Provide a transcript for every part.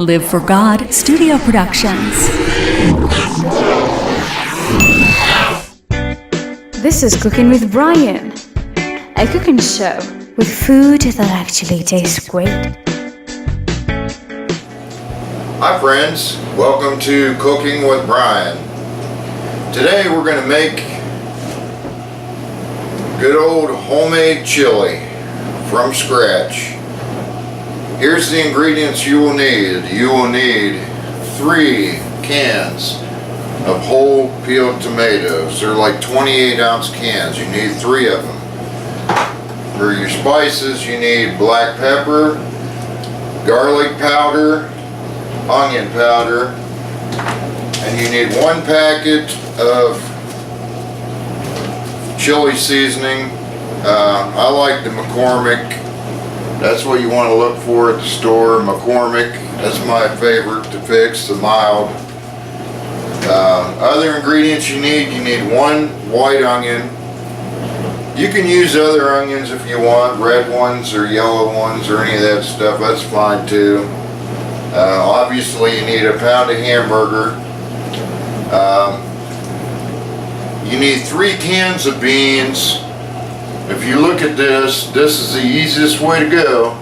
Live for God Studio Productions. This is Cooking with Brian, a cooking show with food that actually tastes great. Hi friends, welcome to Cooking with Brian. Today we're going to make good old homemade chili from scratch. Here's the ingredients you will need. You will need 3 cans of whole peeled tomatoes. They're like 28-ounce cans. You need 3 of them. For your spices, you need black pepper, garlic powder, onion powder, and you need 1 packet of chili seasoning. I like the McCormick. That's what you want to look for at the store. McCormick. That's my favorite to fix, the mild. Other ingredients you need 1 white onion. You can use other onions if you want, red ones or yellow ones or any of that stuff. That's fine too. Obviously you need a pound of hamburger. You need 3 cans of beans. If you look at this is the easiest way to go.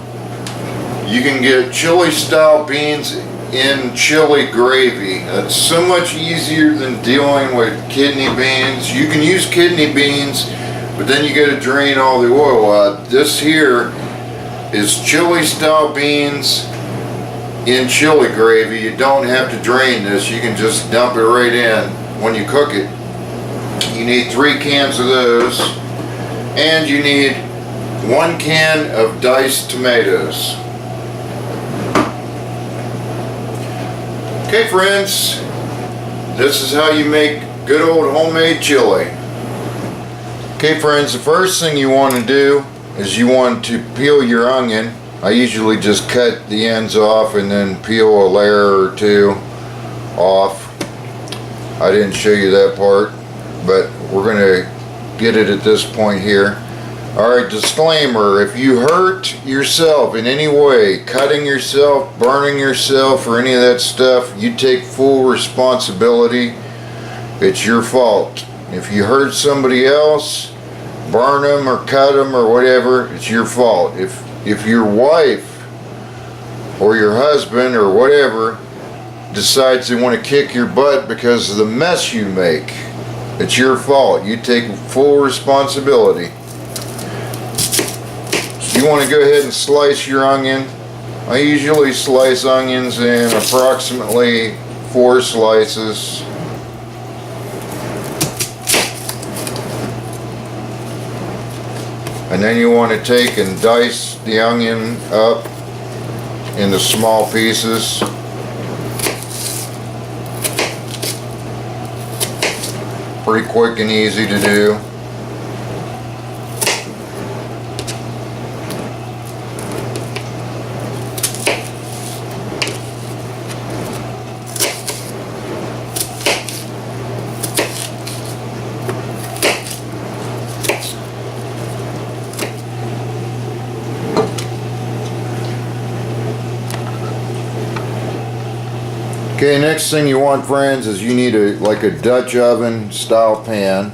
You can get chili style beans in chili gravy. That's so much easier than dealing with kidney beans. You can use kidney beans, but then you got to drain all the oil out. This here is chili style beans in chili gravy. You don't have to drain this. You can just dump it right in when you cook it. You need 3 cans of those, and you need 1 can of diced tomatoes. Okay friends, this is how you make good old homemade chili. Okay friends, the first thing you want to do is you want to peel your onion. I usually just cut the ends off and then peel a layer or 2 off. I didn't show you that part, but we're going to get it at this point here. Alright, disclaimer, if you hurt yourself in any way, cutting yourself, burning yourself, or any of that stuff, you take full responsibility. It's your fault. If you hurt somebody else, burn them or cut them or whatever, it's your fault. If your wife or your husband or whatever decides they want to kick your butt because of the mess you make, it's your fault. You take full responsibility. So you want to go ahead and slice your onion. I usually slice onions in approximately 4 slices. And then you want to take and dice the onion up into small pieces. Pretty quick and easy to do. Okay, next thing you want, friends, is you need like a Dutch oven style pan.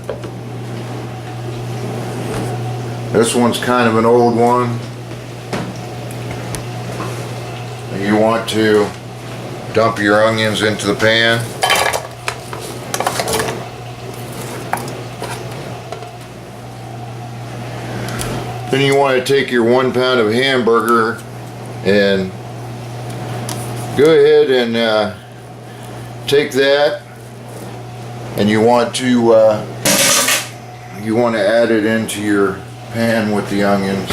This one's kind of an old one. And you want to dump your onions into the pan. Then you want to take your 1 pound of hamburger and go ahead and take that, and you want to add it into your pan with the onions.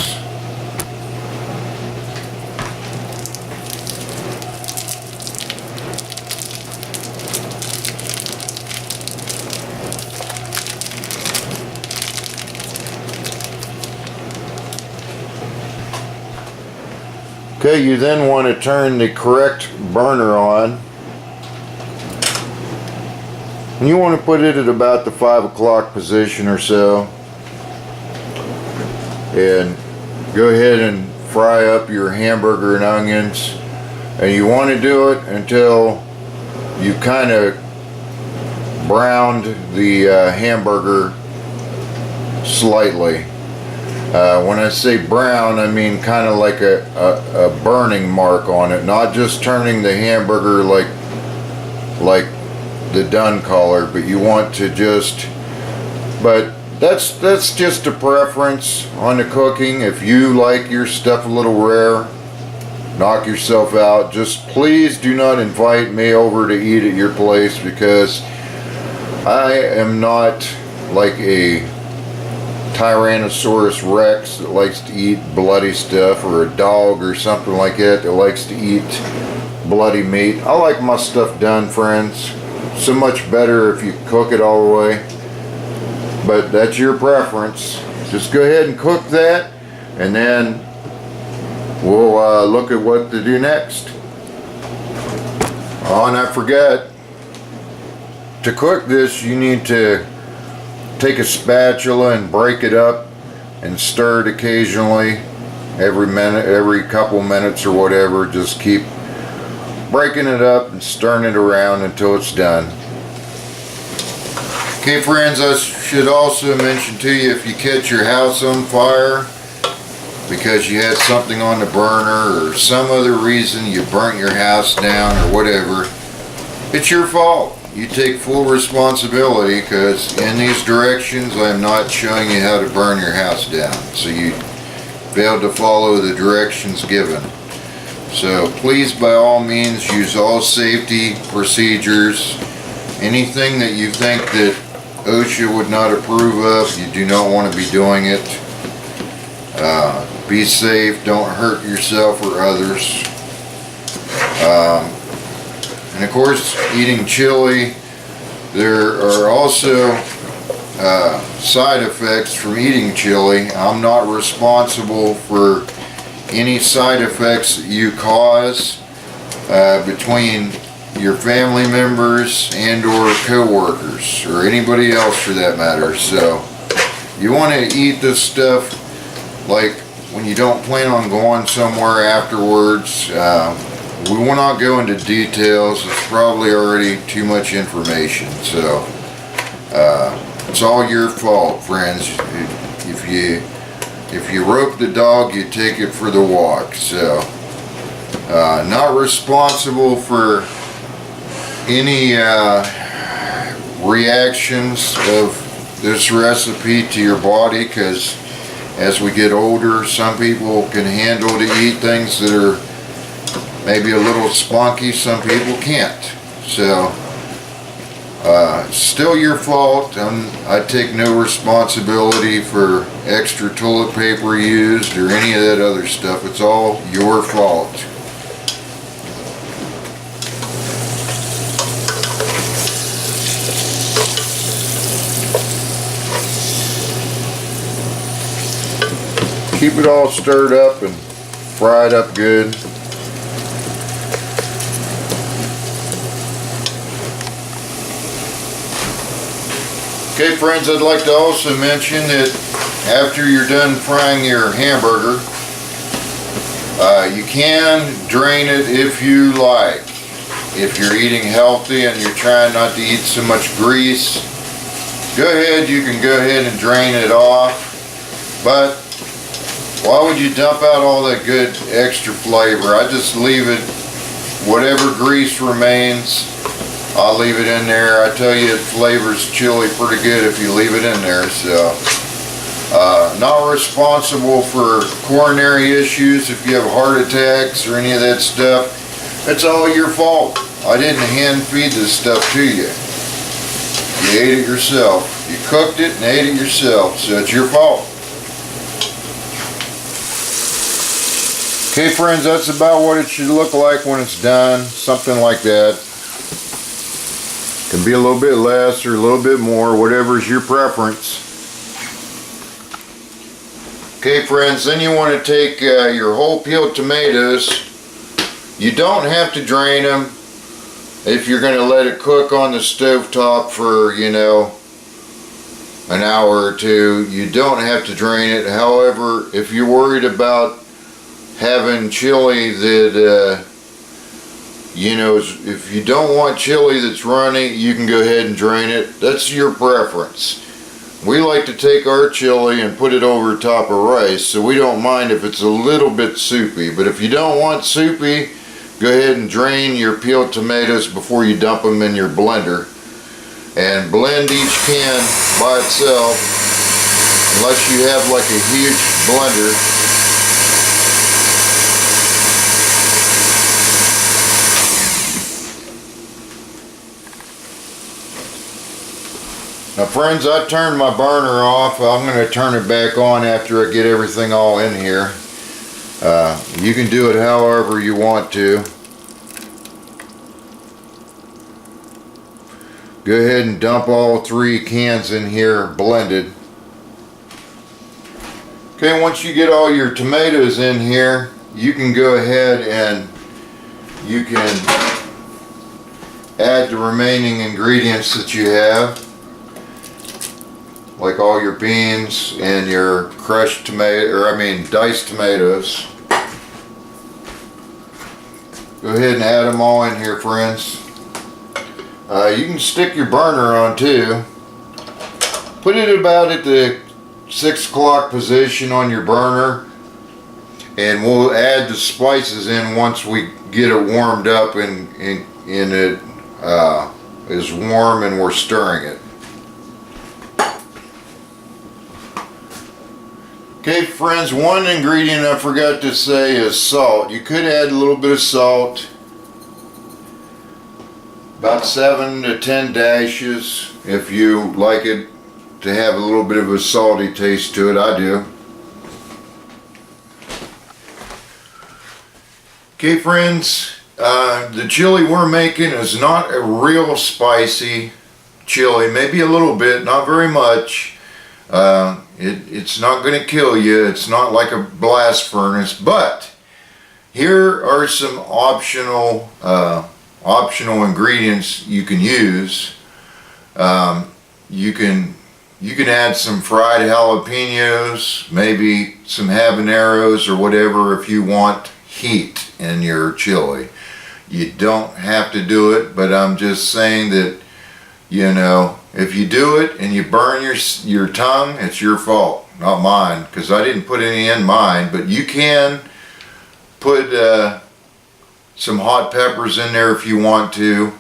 Okay, you then want to turn the correct burner on. And you want to put it at about the 5 o'clock position or so. And go ahead and fry up your hamburger and onions. And you want to do it until you kind of browned the hamburger slightly. When I say brown, I mean kind of like a burning mark on it, not just turning the hamburger like the done color, but you want to just, but that's just a preference on the cooking. If you like your stuff a little rare, knock yourself out. Just please do not invite me over to eat at your place, because I am not like a Tyrannosaurus Rex that likes to eat bloody stuff, or a dog or something like that likes to eat bloody meat. I like my stuff done, friends. So much better if you cook it all the way. But that's your preference. Just go ahead and cook that, and then we'll look at what to do next. Oh, and I forgot, to cook this you need to take a spatula and break it up and stir it occasionally, every minute, every couple minutes or whatever. Just keep breaking it up and stirring it around until it's done. Okay, friends, I should also mention to you, if you catch your house on fire because you had something on the burner or some other reason you burnt your house down or whatever, it's your fault. You take full responsibility, because in these directions I'm not showing you how to burn your house down. So you failed to follow the directions given. So please, by all means, use all safety procedures. Anything that you think that OSHA would not approve of, you do not want to be doing it. Be safe, don't hurt yourself or others. And of course, eating chili, there are also side effects from eating chili. I'm not responsible for any side effects that you cause between your family members and or co-workers, or anybody else for that matter. So you want to eat this stuff like when you don't plan on going somewhere afterwards. We will not go into details. It's probably already too much information. So it's all your fault, friends. If you rope the dog, you take it for the walk. So not responsible for any reactions of this recipe to your body, because as we get older, some people can handle to eat things that are maybe a little spunky, some people can't. So still your fault. I take no responsibility for extra toilet paper used or any of that other stuff. It's all your fault. Keep it all stirred up and fried up good. Okay, friends, I'd like to also mention that after you're done frying your hamburger, you can drain it if you like. If you're eating healthy and you're trying not to eat so much grease, go ahead, you can go ahead and drain it off. But why would you dump out all that good extra flavor? I just leave it, whatever grease remains, I'll leave it in there. I tell you, it flavors chili pretty good if you leave it in there. So, not responsible for coronary issues if you have heart attacks or any of that stuff. It's all your fault. I didn't hand feed this stuff to you. You ate it yourself. You cooked it and ate it yourself, so it's your fault. Okay, friends, that's about what it should look like when it's done. Something like that. Can be a little bit less or a little bit more, whatever's your preference. Okay, friends, then you want to take your whole peeled tomatoes. You don't have to drain them if you're going to let it cook on the stovetop for, you know, an hour or two. You don't have to drain it. However, if you're worried about having chili that You know, if you don't want chili that's runny, you can go ahead and drain it. That's your preference. We like to take our chili and put it over top of rice, so we don't mind if it's a little bit soupy. But if you don't want soupy, go ahead and drain your peeled tomatoes before you dump them in your blender. And blend each can by itself, unless you have like a huge blender. Now friends, I turned my burner off. I'm going to turn it back on after I get everything all in here. You can do it however you want to. Go ahead and dump all 3 cans in here blended. Okay, once you get all your tomatoes in here, you can go ahead and you can add the remaining ingredients that you have, like all your beans and your crushed diced tomatoes. Go ahead and add them all in here, friends. You can stick your burner on too. Put it about at the 6 o'clock position on your burner, and we'll add the spices in once we get it warmed up and it is warm and we're stirring it. Okay friends, one ingredient I forgot to say is salt. You could add a little bit of salt, about 7 to 10 dashes if you like it to have a little bit of a salty taste to it. I do. Okay friends, the chili we're making is not a real spicy chili, maybe a little bit, not very much. It's not going to kill you. It's not like a blast furnace, but here are some optional ingredients you can use. You can add some fried jalapenos, maybe some habaneros or whatever if you want heat in your chili. You don't have to do it, but I'm just saying that, you know, if you do it and you burn your tongue, it's your fault, not mine, because I didn't put any in mine. But you can put some hot peppers in there if you want to.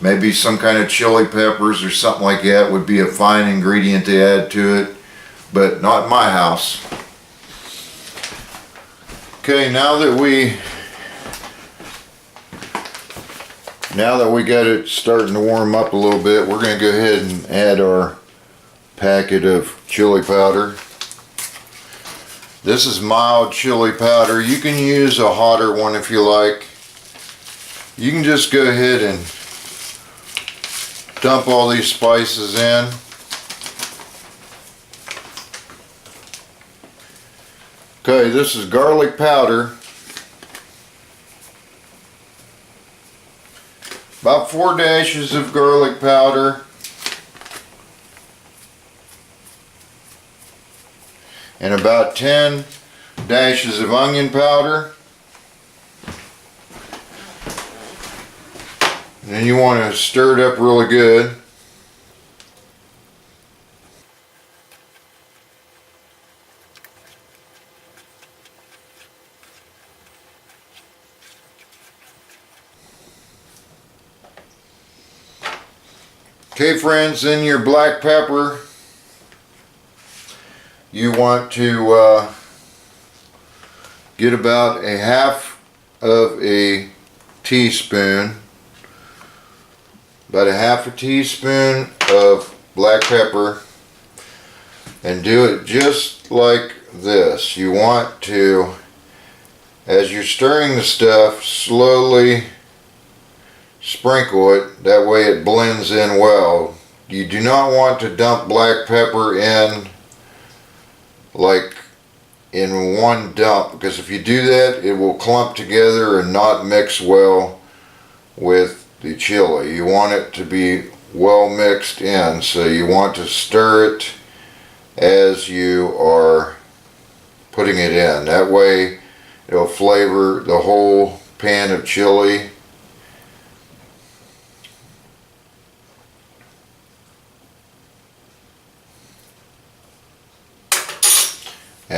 Maybe some kind of chili peppers or something like that would be a fine ingredient to add to it, but not in my house. Okay, now that we got it starting to warm up a little bit, we're going to go ahead and add our packet of chili powder. This is mild chili powder. You can use a hotter one if you like. You can just go ahead and dump all these spices in. Okay, this is garlic powder. About 4 dashes of garlic powder. And about 10 dashes of onion powder. And then you want to stir it up really good. Okay friends, in your black pepper, you want to get about a half of a teaspoon, about a half a teaspoon of black pepper, and do it just like this. You want to, as you're stirring the stuff, slowly sprinkle it, that way it blends in well. You do not want to dump black pepper in like in one dump, because if you do that it will clump together and not mix well with the chili. You want it to be well mixed in, so you want to stir it as you are putting it in. That way it'll flavor the whole pan of chili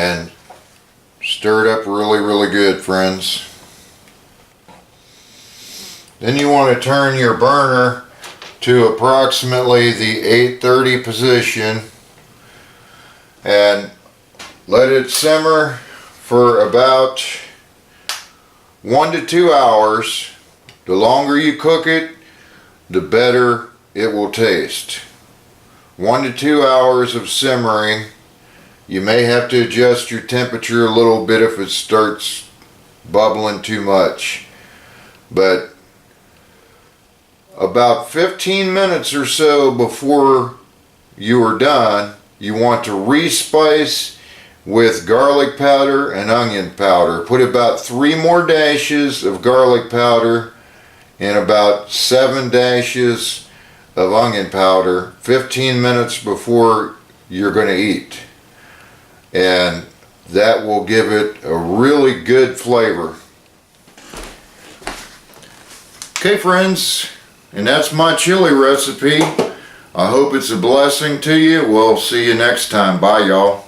and stir it up really good, friends. Then you want to turn your burner to approximately the 830 position and let it simmer for about 1 to 2 hours. The longer you cook it, the better it will taste. 1 to 2 hours of simmering. You may have to adjust your temperature a little bit if it starts bubbling too much, but about 15 minutes or so before you are done, you want to respice with garlic powder and onion powder. Put about 3 more dashes of garlic powder and about 7 dashes of onion powder 15 minutes before you're going to eat. And that will give it a really good flavor. Okay, friends, and that's my chili recipe. I hope it's a blessing to you. We'll see you next time. Bye, y'all.